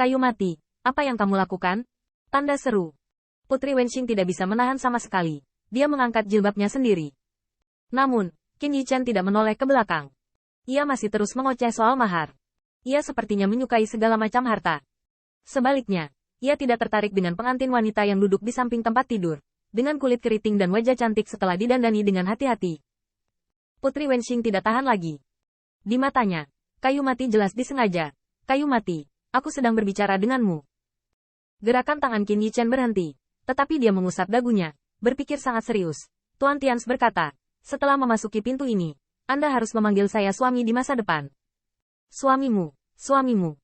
Kayu mati, apa yang kamu lakukan? Tanda seru. Putri Wenxing tidak bisa menahan sama sekali. Dia mengangkat jilbabnya sendiri. Namun, Qin Yichen tidak menoleh ke belakang. Ia masih terus mengoceh soal mahar. Ia sepertinya menyukai segala macam harta. Sebaliknya, ia tidak tertarik dengan pengantin wanita yang duduk di samping tempat tidur, dengan kulit keriting dan wajah cantik setelah didandani dengan hati-hati. Putri Wenxing tidak tahan lagi. Di matanya, kayu mati jelas disengaja. Kayu mati, aku sedang berbicara denganmu. Gerakan tangan Qin Yichen berhenti, tetapi dia mengusap dagunya, berpikir sangat serius. Tuan Tians berkata, setelah memasuki pintu ini, Anda harus memanggil saya suami di masa depan. Suamimu, suamimu.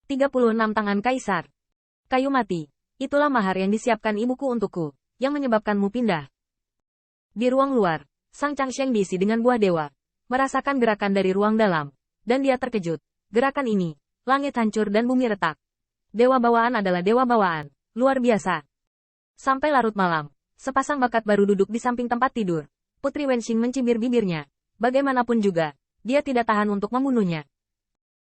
36 tangan kaisar. Kayu mati, itulah mahar yang disiapkan ibuku untukku, yang menyebabkanmu pindah. Di ruang luar, Sang Changsheng diisi dengan buah dewa, merasakan gerakan dari ruang dalam, dan dia terkejut. Gerakan ini, langit hancur dan bumi retak. Dewa bawaan adalah dewa bawaan, luar biasa. Sampai larut malam, sepasang bakat baru duduk di samping tempat tidur. Putri Wenxing mencibir bibirnya. Bagaimanapun juga, dia tidak tahan untuk membunuhnya.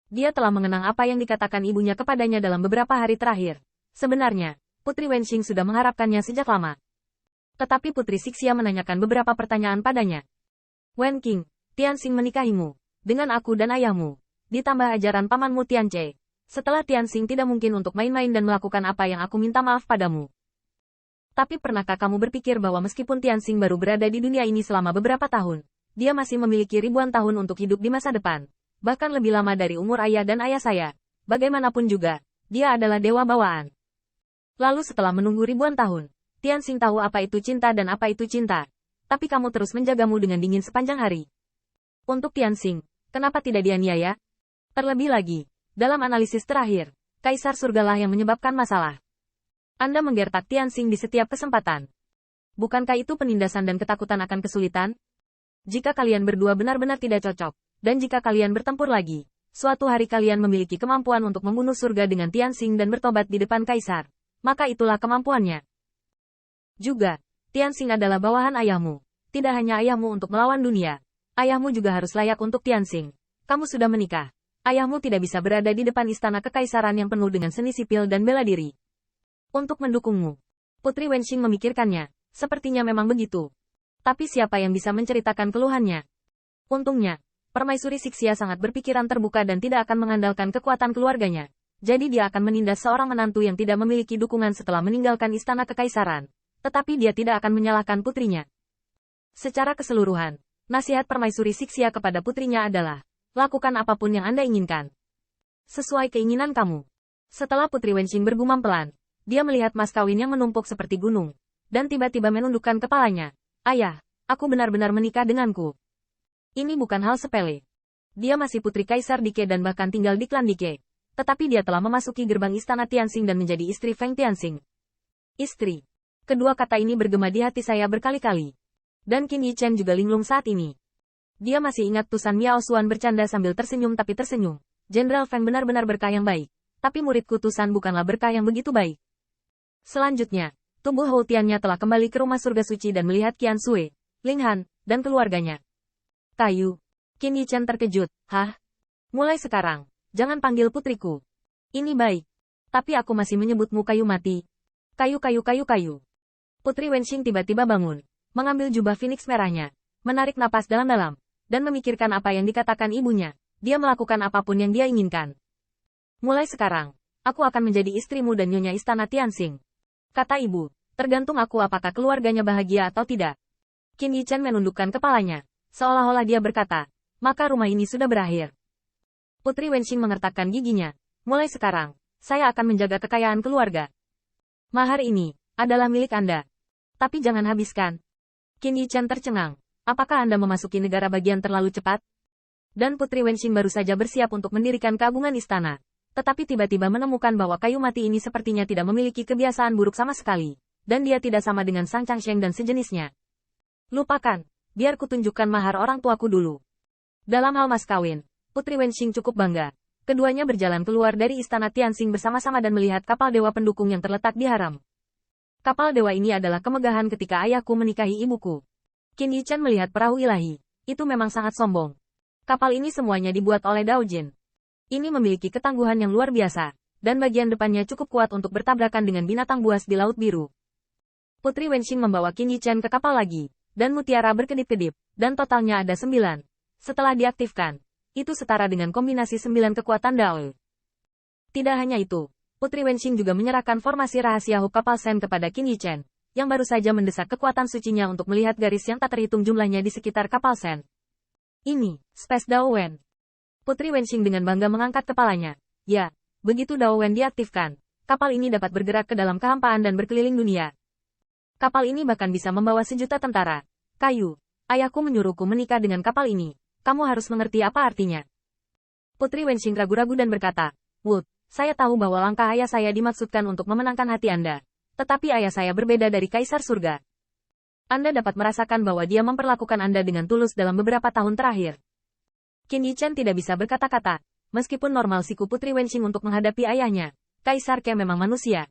Dia telah mengenang apa yang dikatakan ibunya kepadanya dalam beberapa hari terakhir. Sebenarnya, Putri Wenxing sudah mengharapkannya sejak lama. Tetapi Putri Sixia menanyakan beberapa pertanyaan padanya. Wen Qing, Tianxing menikahimu, dengan aku dan ayahmu, ditambah ajaran pamanmu Tianche. Setelah Tianxing tidak mungkin untuk main-main dan melakukan apa yang aku minta maaf padamu. Tapi pernahkah kamu berpikir bahwa meskipun Tianxing baru berada di dunia ini selama beberapa tahun, dia masih memiliki ribuan tahun untuk hidup di masa depan, bahkan lebih lama dari umur ayah dan ayah saya. Bagaimanapun juga, dia adalah dewa bawaan. Lalu setelah menunggu ribuan tahun, Tianxing tahu apa itu cinta dan apa itu cinta. Tapi kamu terus menjagamu dengan dingin sepanjang hari. Untuk Tianxing, kenapa tidak dianiaya? Terlebih lagi, dalam analisis terakhir, Kaisar Surgalah yang menyebabkan masalah. Anda menggertak Tianxing di setiap kesempatan. Bukankah itu penindasan dan ketakutan akan kesulitan? Jika kalian berdua benar-benar tidak cocok, dan jika kalian bertempur lagi, suatu hari kalian memiliki kemampuan untuk membunuh surga dengan Tianxing dan bertobat di depan Kaisar, maka itulah kemampuannya. Juga, Tianxing adalah bawahan ayahmu. Tidak hanya ayahmu untuk melawan dunia, ayahmu juga harus layak untuk Tianxing. Kamu sudah menikah. Ayahmu tidak bisa berada di depan istana kekaisaran yang penuh dengan seni sipil dan bela diri. Untuk mendukungmu. Putri Wenxing memikirkannya, sepertinya memang begitu. Tapi siapa yang bisa menceritakan keluhannya? Untungnya, Permaisuri Sixia sangat berpikiran terbuka dan tidak akan mengandalkan kekuatan keluarganya. Jadi dia akan menindas seorang menantu yang tidak memiliki dukungan setelah meninggalkan istana kekaisaran. Tetapi dia tidak akan menyalahkan putrinya. Secara keseluruhan, nasihat Permaisuri Sixia kepada putrinya adalah, lakukan apapun yang Anda inginkan. Sesuai keinginan kamu. Setelah Putri Wenxing bergumam pelan, dia melihat mas kawin yang menumpuk seperti gunung, dan tiba-tiba menundukkan kepalanya. Ayah, aku benar-benar menikah denganku. Ini bukan hal sepele. Dia masih putri Kaisar Dike dan bahkan tinggal di klan Dike. Tetapi dia telah memasuki gerbang istana Tianxing dan menjadi istri Feng Tianxing. Istri. Kedua kata ini bergema di hati saya berkali-kali. Dan Qin Yichen juga linglung saat ini. Dia masih ingat Tusan Miao Xuan bercanda sambil tersenyum tapi tersenyum. Jenderal Feng benar-benar berkah yang baik. Tapi muridku Tusan bukanlah berkah yang begitu baik. Selanjutnya, tubuh Hou Tiannya telah kembali ke rumah surga suci dan melihat Qian Sui, Ling Han, dan keluarganya. Kayu. Qin Yichen terkejut. Hah? Mulai sekarang, jangan panggil putriku. Ini baik. Tapi aku masih menyebutmu kayu mati. Kayu. Putri Wenxing tiba-tiba bangun, mengambil jubah Phoenix merahnya, menarik napas dalam-dalam, dan memikirkan apa yang dikatakan ibunya. Dia melakukan apapun yang dia inginkan. Mulai sekarang, aku akan menjadi istrimu dan nyonya istana Tianxing. Kata ibu, tergantung aku apakah keluarganya bahagia atau tidak. Qin Yichen menundukkan kepalanya, seolah-olah dia berkata, maka rumah ini sudah berakhir. Putri Wenxing mengertakkan giginya. Mulai sekarang, saya akan menjaga kekayaan keluarga. Mahar ini adalah milik Anda. Tapi jangan habiskan. Qin Yichen tercengang. Apakah Anda memasuki negara bagian terlalu cepat? Dan Putri Wenxing baru saja bersiap untuk mendirikan keagungan istana. Tetapi tiba-tiba menemukan bahwa kayu mati ini sepertinya tidak memiliki kebiasaan buruk sama sekali. Dan dia tidak sama dengan Sang Changsheng dan sejenisnya. Lupakan. Biar kutunjukkan mahar orang tuaku dulu. Dalam hal mas kawin, Putri Wenxing cukup bangga. Keduanya berjalan keluar dari istana Tianxing bersama-sama dan melihat kapal dewa pendukung yang terletak di haram. Kapal dewa ini adalah kemegahan ketika ayahku menikahi ibuku. Qin Yichen melihat perahu ilahi. Itu memang sangat sombong. Kapal ini semuanya dibuat oleh Dao Jin. Ini memiliki ketangguhan yang luar biasa. dan bagian depannya cukup kuat untuk bertabrakan dengan binatang buas di Laut Biru. Putri Wenxing membawa Qin Yichen ke kapal lagi, dan mutiara berkedip-kedip, dan totalnya ada 9. Setelah diaktifkan, itu setara dengan kombinasi 9 kekuatan Dao. Tidak hanya itu, Putri Wenxing juga menyerahkan formasi rahasia hub kapal Sen kepada Qin Yichen, yang baru saja mendesak kekuatan sucinya untuk melihat garis yang tak terhitung jumlahnya di sekitar kapal Sen. Ini, Space Dao Wen. Putri Wenxing dengan bangga mengangkat kepalanya. Ya, begitu Dao Wen diaktifkan, kapal ini dapat bergerak ke dalam kehampaan dan berkeliling dunia. Kapal ini bahkan bisa membawa sejuta tentara. Kayu, ayahku menyuruhku menikah dengan kapal ini. Kamu harus mengerti apa artinya. Putri Wenxing ragu-ragu dan berkata, Wood, saya tahu bahwa langkah ayah saya dimaksudkan untuk memenangkan hati Anda. Tetapi ayah saya berbeda dari Kaisar Surga. Anda dapat merasakan bahwa dia memperlakukan Anda dengan tulus dalam beberapa tahun terakhir. Qin Yichen tidak bisa berkata-kata. Meskipun normal siku Putri Wenxing untuk menghadapi ayahnya, Kaisar Ke memang manusia.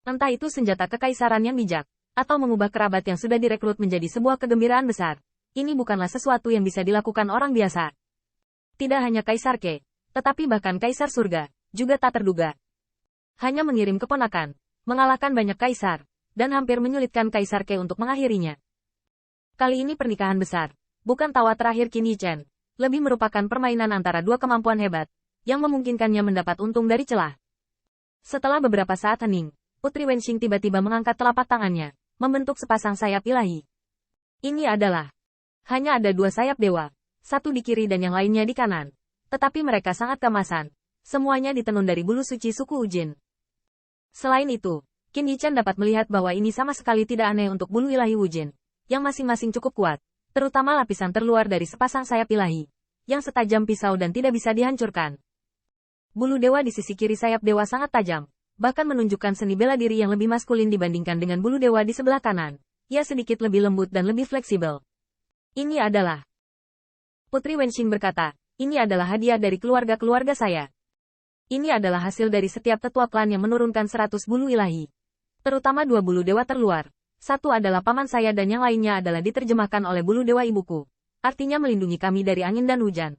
Entah itu senjata kekaisaran yang bijak, atau mengubah kerabat yang sudah direkrut menjadi sebuah kegembiraan besar. Ini bukanlah sesuatu yang bisa dilakukan orang biasa. Tidak hanya Kaisar Ke, tetapi bahkan Kaisar Surga, juga tak terduga. Hanya mengirim keponakan, mengalahkan banyak kaisar, dan hampir menyulitkan Kaisar Ke untuk mengakhirinya. Kali ini pernikahan besar, bukan tawa terakhir Qin Yichen, lebih merupakan permainan antara dua kemampuan hebat, yang memungkinkannya mendapat untung dari celah. Setelah beberapa saat hening, Putri Wenxing tiba-tiba mengangkat telapak tangannya, membentuk sepasang sayap ilahi. Ini adalah, hanya ada 2 sayap dewa, satu di kiri dan yang lainnya di kanan. Tetapi mereka sangat kemasan, semuanya ditenun dari bulu suci suku Ujin. Selain itu, Qin Yichen dapat melihat bahwa ini sama sekali tidak aneh untuk bulu ilahi Wujin, yang masing-masing cukup kuat, terutama lapisan terluar dari sepasang sayap ilahi, yang setajam pisau dan tidak bisa dihancurkan. Bulu dewa di sisi kiri sayap dewa sangat tajam, bahkan menunjukkan seni bela diri yang lebih maskulin dibandingkan dengan bulu dewa di sebelah kanan. Ia sedikit lebih lembut dan lebih fleksibel. Ini adalah... Putri Wenxing berkata, ini adalah hadiah dari keluarga-keluarga saya. Ini adalah hasil dari setiap tetua klan yang menurunkan 100 bulu ilahi. Terutama 2 bulu dewa terluar. Satu adalah paman saya dan yang lainnya adalah diterjemahkan oleh bulu dewa ibuku. Artinya melindungi kami dari angin dan hujan.